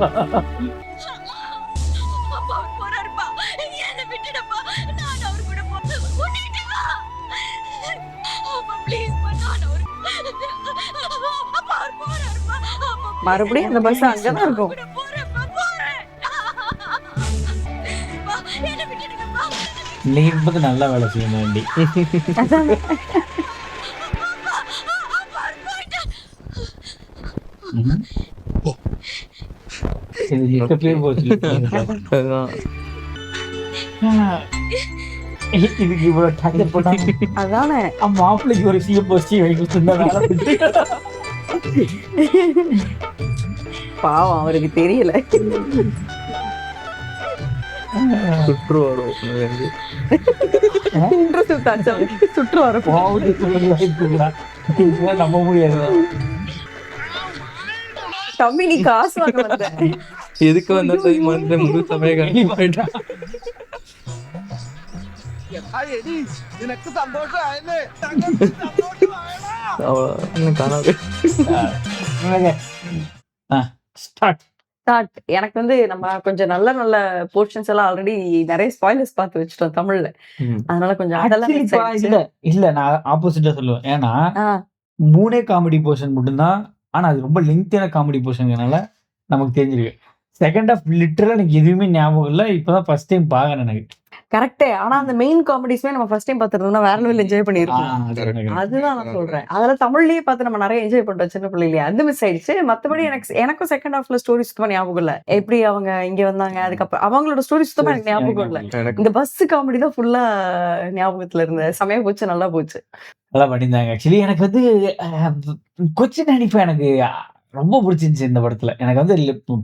மறுபடியும் அந்த பஸ் அங்கதான் இருக்கும். நீ என்பது நல்லா வேலை செய்ய வேண்டி. இதுக்கு இவ்வளவு டார்ச்சர் பண்ணாங்க. அதானே மாப்பிள்ளைக்கு ஒரு சிஎம் போஸ்டி வைக்க பாவம் அவருக்கு தெரியல. சுற்று வரும் சுற்று வர நம்ப முடியாது. தம்பி நீ காசு வாங்க வந்த எதுக்கு வந்தா முழு சமயம் போயிட்டான். எனக்கு வந்து நம்ம கொஞ்சம் நல்ல நல்ல போர்ஷன்ஸ் எல்லாம் ஆல்ரெடி நிறைய ஸ்பாயிலர்ஸ் பார்த்து வச்சிட்டோம் தமிழ்ல. அதனால கொஞ்சம் அதெல்லாம் இல்ல நான் ஆப்போசிட்டா சொல்லுவேன். ஏன்னா 3 காமெடி போர்ஷன் மட்டும்தான். ஆனா அது ரொம்ப லெங்க்தியான காமெடி போர்ஷன்னால நமக்கு தெரிஞ்சிருக்கு. செகண்ட் ஆஃப் லிட்டரலா எனக்கு எதுவுமே ஞாபகம் இல்லை. இப்பதான் ஃபர்ஸ்ட் டைம் பாக்குறேன் எனக்கு. கரெக்டே. ஆனா அந்த மெயின் காமெடிஸ்மே நம்ம ஃபர்ஸ்ட் டைம் பார்த்துருந்தோம்னா வேற லெவல் என்ஜாய் பண்ணிருக்கோம். அதுதான் நான் சொல்றேன். அதெல்லாம் தமிழ்லயே பார்த்து நம்ம நிறைய என்ஜாய் பண்றோம் சின்ன பிள்ளைலயே. அது மிஸ் ஆயிடுச்சு. மத்தபடி எனக்கும் செகண்ட் ஹாஃப்ல ஸ்டோரி சுத்தமா ஞாபகம் இல்ல. எப்படி அவங்க இங்க வந்தாங்க, அதுக்கப்புறம் அவங்களோட ஸ்டோரி சுத்தமா எனக்கு ஞாபகம் இல்ல. இந்த பஸ் காமெடி தான் ஃபுல்லா ஞாபகத்துல இருந்த. சமயம் போச்சு, நல்லா போச்சு, நல்லா பண்ணியிருந்தாங்க. ஆக்சுவலி எனக்கு வந்து கொச்சின் ஹனீஃபா எனக்கு ரொம்ப பிடிச்சிருந்துச்சு இந்த படத்துல. எனக்கு வந்து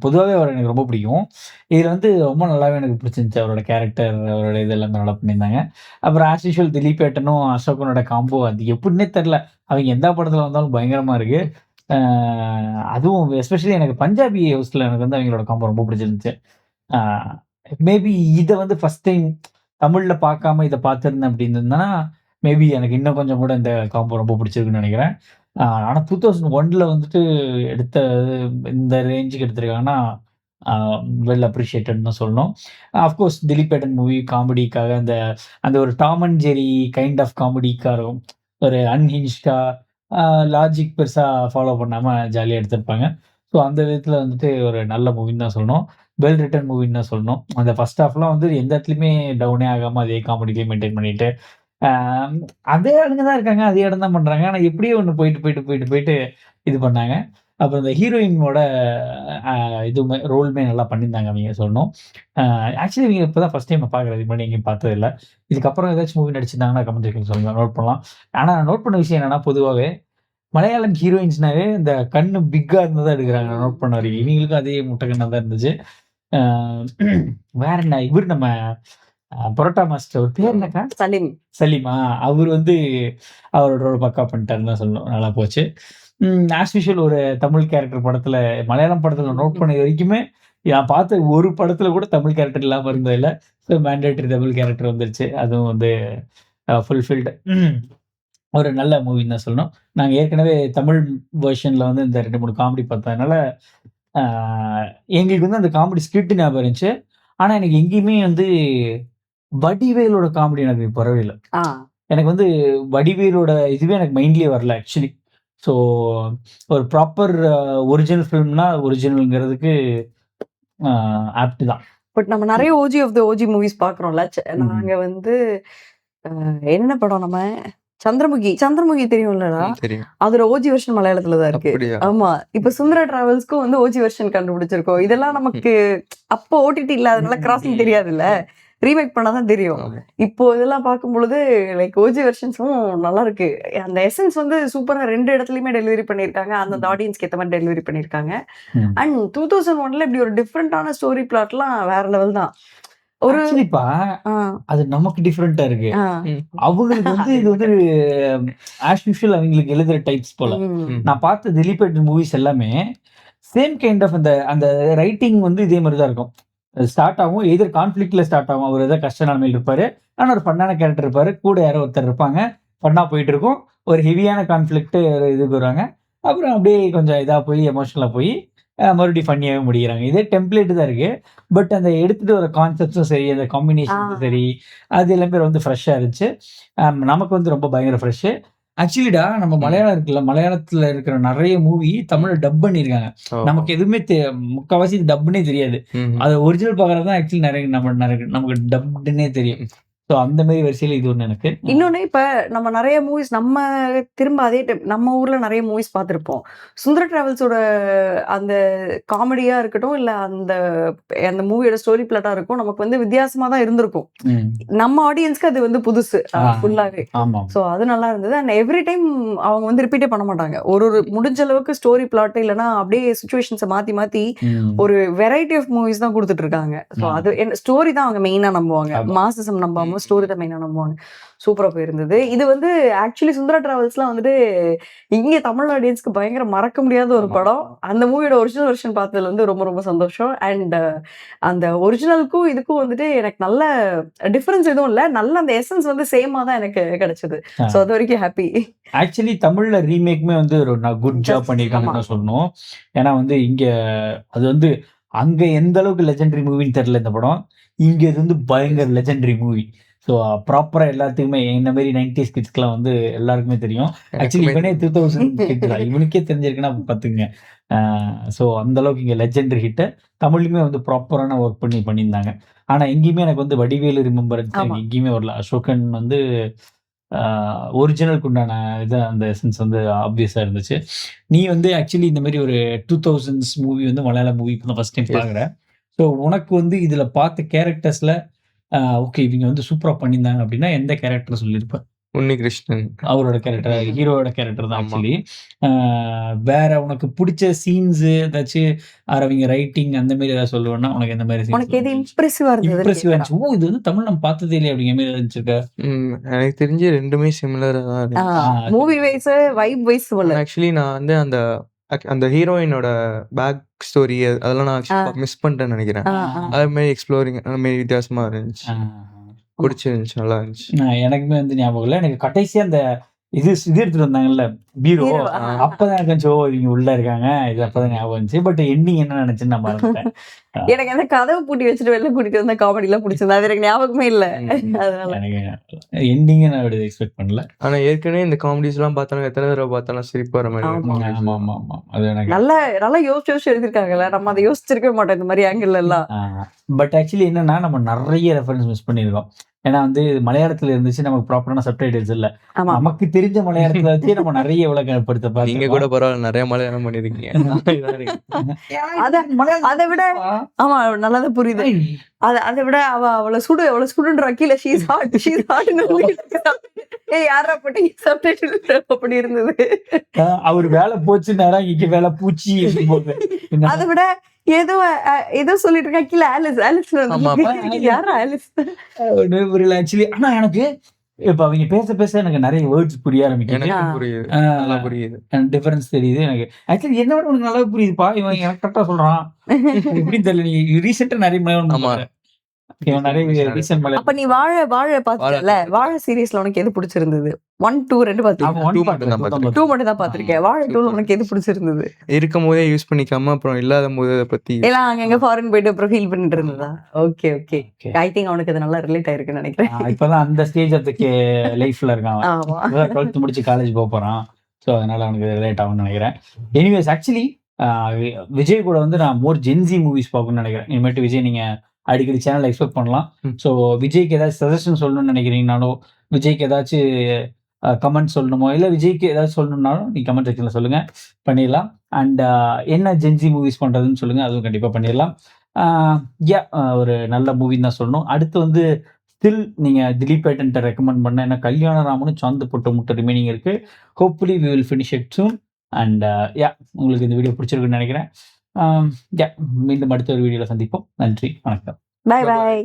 பொதுவாகவே அவர் எனக்கு ரொம்ப பிடிக்கும். இதுல வந்து ரொம்ப நல்லாவே எனக்கு பிடிச்சிருந்துச்சு. அவரோட கேரக்டர், அவரோட இது எல்லாமே நல்லா பண்ணியிருந்தாங்க. அப்புறம் ஆஸ் யூஷுவல் திலீப் ஏட்டனும் அசோகனோட காம்போ அது எப்படின்னே தெரில. அவங்க எந்த படத்துல வந்தாலும் பயங்கரமா இருக்கு. அதுவும் எஸ்பெஷலி எனக்கு பஞ்சாபி ஹவுஸ்ல எனக்கு வந்து அவங்களோட காம்போ ரொம்ப பிடிச்சிருந்துச்சு. மேபி இதை வந்து ஃபர்ஸ்ட் டைம் தமிழ்ல பார்க்காம இதை பார்த்துருந்தேன் அப்படின்னு இருந்தேன்னா மேபி எனக்கு இன்னும் கொஞ்சம் கூட இந்த காம்போ ரொம்ப பிடிச்சிருக்குன்னு நினைக்கிறேன். ஆனா 2001ல வந்துட்டு எடுத்த இந்த ரேஞ்சுக்கு எடுத்திருக்காங்கன்னா, அ வெல் அப்ரிஷியேட்டட்ன்னு தான் சொல்லணும். அஃப்கோர்ஸ் திலீப் ஏட்டன் மூவி காமெடிக்காக அந்த அந்த ஒரு Tom and Jerry kind of காமெடிக்கா இருக்கும். ஒரு அன்ஹிஞ்ச்டா லாஜிக் பெருசா ஃபாலோ பண்ணாம ஜாலியா எடுத்திருப்பாங்க. ஸோ அந்த விதத்தில வந்துட்டு ஒரு நல்ல மூவின்னு தான் சொல்லணும். வெல் ரிட்டன் மூவின்னு தான் சொல்லணும். அந்த ஃபர்ஸ்ட் ஹாஃப்லாம் வந்து எந்த இடத்துலயுமே டவுனே ஆகாம அதே காமெடிலயே மெயின்டெயின் பண்ணிட்டு, அ அதே ஆளுங்க தான் இருக்காங்க. அதே இடம் தான் பண்றாங்க. ஆனா எப்படியோ ஒண்ணு போயிட்டு இது பண்ணாங்க. அப்புறம் இந்த ஹீரோயினோட அ இதுவுமே ரோலுமே நல்லா பண்ணியிருந்தாங்க அவிங்க சொல்லணும். அ ஆக்சுவலி இவங்க இப்ப தான் ஃபர்ஸ்ட் டைம் நான் பார்க்குறேன். இதுக்கு முன்னாடி எங்கேயும் பார்த்ததில்ல. இதுக்கப்புறம் ஏதாச்சும் மூவி நடிச்சிருந்தாங்கன்னா கமெண்ட் செக்ஷன்ல சொல்லுங்க. நோட் பண்ணலாம். ஆனா நான் நோட் பண்ண விஷயம் என்னன்னா, பொதுவாவே மலையாளம் ஹீரோயின்ஸ்னாவே இந்த கண்ணு பிக்கா இருந்து தான் எடுக்குறாங்க. நான் நோட் பண்ண வரைக்கும். இவங்களுக்கும் அதே முட்டை கண்ணா தான் இருந்துச்சு. அ வேற என்ன இவரு நம்ம பரோட்டா மாஸ்டர் அவர் பேர் என்னக்கா? சலீம். சலீமா? அவரு வந்து அவரோட ரோல் பக்கா பண்ணிட்டாருன்னு தான் சொல்லணும். நல்லா போச்சு. ஆஸ் யூசுவல் ஒரு தமிழ் கேரக்டர் படத்துல மலையாளம் படத்துல நோட் பண்ணது வரைக்குமே, நான் பார்த்த ஒரு படத்துல கூட தமிழ் கேரக்டர் இல்லாம இருந்ததில்ல. ஸோ மேண்டேட்டரி தமிழ் கேரக்டர் வந்துருச்சு. அதுவும் வந்து ஃபுல்ஃபில்டு. ஒரு நல்ல மூவின்னு தான் சொல்லணும். நாங்க ஏற்கனவே தமிழ் வெர்ஷன்ல வந்து இந்த 2, 3 காமெடி பார்த்ததுனால, அ எங்களுக்கு வந்து அந்த காமெடி ஸ்கிரிப்ட் ஞாபகம் இருந்துச்சு. ஆனா எனக்கு எங்கேயுமே வந்து வடிவேலோட காமெடி எனக்கு வரவே இல்ல. ஆ. எனக்கு வந்து வடிவேலோட இதுவே எனக்கு மைண்ட்லயே வரல ஆக்சுவலி. ஸோ ஒரு ப்ராப்பர் ஒரிஜினல் ஃபில்ம்னா ஒரிஜினல்ங்கிறதுக்கு அ ஆப்ட் தான். பட் நம்ம நெறைய OG of the OG movies பார்க்குறோம்ல. நாங்க வந்து என்ன படம் நம்ம சந்திரமுகி தெரியும்லடா? தெரியும். அதோட ஓஜி வெர்ஷன் மலையாளத்துல தான் இருக்கு. அப்படியா? ஆமா. இப்ப சுந்தரா டிராவல்ஸ்க்கும் வந்து ஓஜி வெர்ஷன் கண்டுபிடிச்சிருக்கோம். இதெல்லாம் நமக்கு அப்போ ஓடிடி இல்லாதனால கிராசிங் தெரியாதுல்ல. ரீமேக் பண்ணா தான் தெரியும். ஆமா. இப்போ இதெல்லாம் பார்க்கும்பொழுது லைக் ஓஜி வெர்ஷன்ஸும் நல்லா இருக்கு. அந்த எசன்ஸ் வந்து சூப்பரா 2 இடத்துலயுமே டெலிவரி பண்ணியிருக்காங்க. அந்தந்த ஆடியன்ஸ்க்கு ஏத்த மாரி டெலிவரி பண்ணியிருக்காங்க. ம். அண்ட் 2001ல இப்படி ஒரு டிஃபரண்டான ஸ்டோரி பிளாட்லாம் வேற லெவல் தான். ஒரு ஆக்சுவலிப்பா ஆ, அது நமக்கு டிஃபரெண்ட்டா இருக்கு. ஆ. ம். அவங்களுக்கு வந்து இது வந்து ஆஸ் யூசுவல் அவங்களுக்கு எழுதுற டைப்ஸ் போல. ம். நான் பார்த்த திலீப் ஏட்டன் மூவிஸ் எல்லாமே சேம் கைண்ட் ஆஃப் அந்த அந்த ரைட்டிங் வந்து இதே மாரி தான் இருக்கும். ஸ்டார்ட் ஆகும். எய்தர் கான்ஃப்ளிக்ட்ல ஸ்டார்ட் ஆகும். அவரு ஏதோ கஷ்ட நிலைமையில இருப்பாரு. ஆனா ஒரு ஃபன்னான கேரக்டர் இருப்பாரு. கூட யாரோ ஒருத்தர் இருப்பாங்க. ஃபன்னா போயிட்டு இருக்கும். ஒரு ஹெவியான கான்ஃப்ளிக்ட் இதுக்கு வருவாங்க. அப்புறம் அப்படியே கொஞ்சம் இதா போய் எமோஷனலா போய் மறுபடியும் ஃபன்னியாவே முடிக்கிறாங்க. இதே டெம்ப்ளேட் தான் இருக்கு. பட் அந்த எடுத்துட்டு வர கான்செப்ட்ஸும் சரி, அந்த ஆ. காம்பினேஷன்ஸும் சரி, அது எல்லாமே வந்து ஃப்ரெஷ்ஷா இருந்துச்சு. நமக்கு வந்து ரொம்ப பயங்கர ஃப்ரெஷ்ஷு. ஆக்சுவலிடா நம்ம ம். மலையாளம் இருக்குல்ல, மலையாளத்துல இருக்கிற நெறைய மூவி தமிழ்ல டப் பண்ணியிருக்காங்க. ஓ. நமக்கு எதுவுமே முக்காவாசி டப்னே தெரியாது. ம். அது ஒரிஜினல் பார்க்குறது தான் ஆக்சுவலி நெறைய நமக்கு டப்டுன்னே தெரியும். ஸோ அந்த மாரி வரிசையில இது ஒண்ணு எனக்கு. இன்னொன்னு இப்ப நம்ம நெறைய மூவிஸ் நம்ம திரும்ப அதே டைம் நம்ம ஊர்ல நெறைய மூவிஸ் பார்த்திருப்போம். சுந்தர டிராவல்ஸோட அந்த காமெடியா இருக்கட்டும், இல்ல அந்த அந்த மூவியோட ஸ்டோரி பிளாட்டா இருக்கும். நமக்கு வந்து வித்தியாசமா தான் இருந்திருக்கும். ம். நம்ம ஆடியன்ஸ்க்கு அது வந்து புதுசு. ஃபுல்லாவே. ஆமா. ஸோ அது நல்லா இருந்தது. அண்ட் எவ்ரி டைம் அவங்க வந்து ரிப்பீட்டே பண்ண மாட்டாங்க. ஒரு ஒரு முடிஞ்ச அளவுக்கு ஸ்டோரி பிளாட் இல்லன்னா அப்படியே சிச்சுவேஷன்ஸ மாத்தி ம். ஒரு வெரைட்டி ஆஃப் மூவிஸ் தான் குடுத்துட்டு இருக்காங்க. ஸோ ஆ. அது ஸ்டோரி தான் அவங்க மெயினா நம்புவாங்க. ஆமா. மாசிசம் நம்பாம ஸ்டோரி தான் மெயினா நம்புவாங்க. சூப்பரா போயிருந்தது. இது வந்து ஆக்சுவலி சுந்தரா டிராவல்ஸ்லாம் வந்துட்டு இங்க தமிழ் ஆடியன்ஸ்க்கு பயங்கர மறக்க முடியாத ஒரு ஆமா. படம். அந்த மூவியோட ஒரிஜினல் வெர்ஷன் பார்த்ததுல வந்து ரொம்ப ரொம்ப சந்தோஷம். அண்ட் அந்த ஒரிஜினலுக்கும் இதுக்கும் வந்துட்டு எனக்கு நல்ல டிஃபரன்ஸ் எதுவும் இல்ல. நல்ல அந்த எசன்ஸ் வந்து சேமா தான் எனக்கு கிடைச்சது. ஆ. ஸோ அது வரைக்கும் ஹாப்பி. ஆக்சுவலி தமிழ்ல ரீமேக்குமே வந்து ஒரு குட் ஜாப் ஜஸ்ட் பண்ணியிருக்காங்கன்னு ஆமா. தான் சொல்லணும். ஏன்னா வந்து இங்க அது வந்து அங்க எந்த அளவுக்கு லெஜெண்டரி மூவின்னு தெரியல இந்த படம். இங்க இது வந்து பயங்கர லெஜெண்டரி மூவி. ஸோ ப்ராப்பரா எல்லாத்துக்குமே என்ன மாரி 90ஸ் கிட்ஸ்க்குலாம் வந்து எல்லாருக்குமே தெரியும். ஆக்சுவலி எனக்குமே இவனே தெரியும். 2000 கிட் தான். இவனுக்கே தெரிஞ்சிருக்குன்னா அப்ப பாத்துக்கங்க. ஸோ அந்த அளவுக்கு இங்க லெஜெண்டரி ஹிட்டு. தமிழ்லயுமே வந்து ப்ராப்பரான ஒர்க் பண்ணியிருந்தாங்க. ஆனா எங்கேயுமே எனக்கு வந்து வடிவேலு ரிமெம்பரன்ஸ் ஆமா. எனக்கு எங்கேயுமே வரல. அசோகன் வந்து ஒரிஜினலுக்கு உண்டான இது அந்த எசன்ஸ் வந்து ஆப்வியஸா இருந்துச்சு. நீ வந்து ஆக்சுவலி இந்த மாரி ஒரு 2000s மூவி வந்து மலையாள மூவி இப்ப தான் ஃபர்ஸ்ட் டைம் எஸ். பார்க்குற. ஸோ உனக்கு வந்து இதுல பார்த்த கேரக்டர்ஸ்ல ஓகே இவங்க வந்து சூப்பரா பண்ணியிருந்தாங்க அப்படின்னா எந்த கேரக்டர் சொல்லியிருப்ப? உன்னிகிருஷ்ணன். அவரோட கேரக்டர் ஹீரோவோட கேரக்டர் தான் ஆமா. ஆக்சுவலி. அ வேற உனக்கு புடிச்ச சீன்ஸ் ஏதாச்சும் அவங்க ரைட்டிங் அந்த மாரி ஏதாவது சொல்லுவேன்னா, உனக்கு எந்த மாரி சீன்ஸ் உனக்கு எது இம்ப்ரெசிவா இருந்ததுன்னு இம்ப்ரெசிவா கேட்குறா. இருந்துச்சு. இது வந்து தமிழ் நம்ம பார்த்ததே இல்லையே அப்படிங்கிற மாரி இருந்துச்சுக்கா? எனக்கு தெரிஞ்சு 2மே சிமிலரா தான் இருந்துச்சு. மூவி வைஸ், வைப் வைஸ் சொல்லு. ஆக்சுவலி நான் வந்து அந்த ஹீரோயினோட பேக் ஸ்டோரி அதெல்லாம் நான் ஆ. மிஸ் பண்ணிட்டேன்னு நினைக்கிறேன். ஆ, ஆ. அது மாரி எக்ஸ்ப்ளோரிங் அந்த மாரி வித்தியாசமா இருந்துச்சு. பிடிச்சிருந்துச்சு, நல்லா இருந்துச்சு. எனக்குமே வந்து ஞாபகம் இல்ல. எனக்கு கடைசியா அந்த இது எடுத்துட்டு வந்தாங்கல்ல பீரோ, Hero, அப்பதான் எனக்கு கொஞ்சம் இவங்க உள்ள இருக்காங்க. இது அப்பதான் ஞாபகம் இருந்துச்சு. பட் எண்டிங் என்ன நினைச்சுன்னு நான் மறந்துட்டேன். எனக்கு அந்த கதவை பூட்டி வச்சுட்டு வெளில கூட்டிட்டு வந்த காமெடி எல்லாம் பிடிச்சது. அது எனக்கு ஞாபகமே இல்ல. அதனால எனக்கு எண்டிங்க நான் அப்படி எக்ஸ்பெக்ட் பண்ணல. ஆனா ஏற்கனவே இந்த காமெடிஸ் எல்லாம் பார்த்தாலும் எத்தனை தடவை பார்த்தாலும் சிரிப்பு வர மாதிரி இருக்கும். ஆமா ஆமா ஆமா அது எனக்கு நல்லா நல்லா யோசிச்சு எழுதிருக்காங்கல்ல. நம்ம அதை யோசிச்சிருக்கவே மாட்டோம் இந்த மாதிரி ஆங்கிள் எல்லாம். பட் ஆக்சுவலி என்னன்னா நம்ம நிறைய ரெஃபரன்ஸ் மிஸ் பண்ணிருக்கோம். ஏன்னா வந்து மலையாளத்துல இருந்துச்சு, நமக்கு ப்ராப்பரான சப்டைட்டில்ஸ் இல்ல. ஆமா. நமக்கு தெரிஞ்ச மலையாளத்துல வச்சு நம்ம நிறைய விளக்கப்படுத்த நீங்க பார்த்திருக்கோம். கூட பரவாயில்ல, நிறைய மலையாளம் பண்ணிருக்கீங்க. அதை விட ஆமா நல்லாதான் புரியுது. அதை விட அவளை சுடுன்ற கீழே ஷீஸ் ஹாட் ஏய் யாரா போட்டு சப்டைட்டில் அப்படி இருந்தது. அவர் வேலை போச்சு நேரம் இங்க வேலை பூச்சி போது. அதை விட ஏதோ சொல்லிட்டு இருக்கா கீழே ஆலிஸ் யாரா ஆலிஸ் புரியல ஆக்சுவலி. ஆனா எனக்கு இப்ப அவங்க பேச எனக்கு நிறைய வேர்ட்ஸ் புரிய ஆரம்பிக்குது. எனக்கு புரியுது, நல்லா புரியுது. டிஃபரன்ஸ் தெரியுது எனக்கு. ஆக்சுவலி என்ன விட உனக்கு நல்லா புரியுதுப்பா. இவன் எனக்கு கரெக்டா சொல்றான். எப்படின்னு தெரியல. நீ ரீசெண்டா நிறைய மலையாளம் இவன் நிறைய ரீசெண்ட் மலையாளம். அப்ப நீ வாழ பாத்துட்டல. வாழ சீரியஸ்ல உனக்கு எது பிடிச்சிருந்தது? 1, 2 2 பாத்திருக்கேன். 2 மட்டும் தான் பார்த்திருக்கேன். 2 மட்டும் தான் பாத்திருக்கேன். வாழ 2ல உனக்கு எது பிடிச்சிருந்தது? இருக்கும் போதே யூஸ் பண்ணிக்காம அப்புறம் இல்லாத போது அதை பத்தி எல்லாம் அங்கங்க ஃபாரின் போயிட்டு அப்புறம் ஃபீல் பண்ணிட்டு இருந்ததா? Okay okay. ஐ திங்க் அவனுக்கு அது நல்லா ரிலேட் ஆயிருக்குன்னு நினைக்கிறேன். இப்பதான் அந்த ஸ்டேஜ் ஆஃப் லைஃப்ல இருக்கான். ஆமா. 12th முடிச்சு காலேஜ் போறான். ஸோ அதனால அவனுக்கு ரிலேட் ஆகும்னு நினைக்கிறேன். எனிவேஸ் ஆக்சுவலி விஜய் கூட வந்து நான் மோர் ஜென்சி மூவிஸ் பார்க்கணும்னு நினைக்கிறேன். இனிமேட்டு விஜய் நீங்க அடிக்கடி சேனல் எக்ஸ்பெக்ட் பண்ணலாம். ஸோ விஜய்க்கு ஏதாச்சும் சஜஷன் சொல்லணும்னு நினைக்கிறீங்கனாலோ, விஜய்க்கு ஏதாச்சும் கமெண்ட் சொல்லணுமோ, இல்லை விஜய்க்கு ஏதாச்சும் சொல்லணும்னாலும் நீங்கள் கமெண்ட் செக்ஷனில் சொல்லுங்கள், பண்ணிடலாம். அண்ட் என்ன ஜென்சி மூவிஸ் பண்ணுறதுன்னு சொல்லுங்கள், அதுவும் கண்டிப்பாக பண்ணிடலாம். ஒரு நல்ல மூவின்னு தான் சொல்லணும். அடுத்து வந்து ஸ்டில் நீங்கள் திலீப் ஏட்டன்ட்ட ரெக்கமெண்ட் பண்ண ஏன்னா கல்யாணராமனும் சாந்து போட்ட முட்டை ரிமைனிங் இருக்குது. Hopefully we will finish it soon. And உங்களுக்கு இந்த வீடியோ பிடிச்சிருக்குன்னு நினைக்கிறேன். மீண்டும் அடுத்த ஒரு வீடியோவில் சந்திப்போம். நன்றி, வணக்கம். Bye by.